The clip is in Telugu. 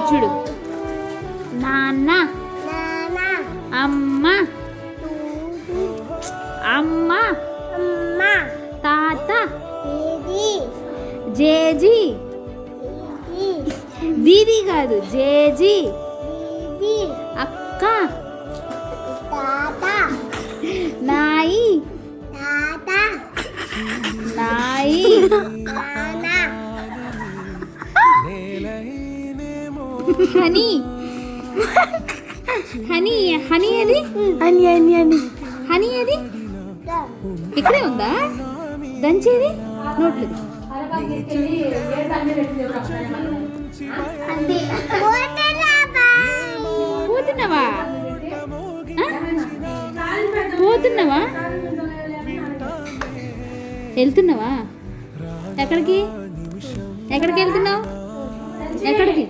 చూడు. నాన్న, అమ్మ, అమ్మ, తాత, జేజీ, దీది కాదు జేజీ, అక్క, నాయి, నాయి, హనీ, హనీ, హనీ అది హనీ అది ఇక్కడే ఉందా? దంచేది నోట్లది. పోతున్నావా పోతున్నావా వెళ్తున్నావా? ఎక్కడికి ఎక్కడికి వెళ్తున్నావు? ఎక్కడికి?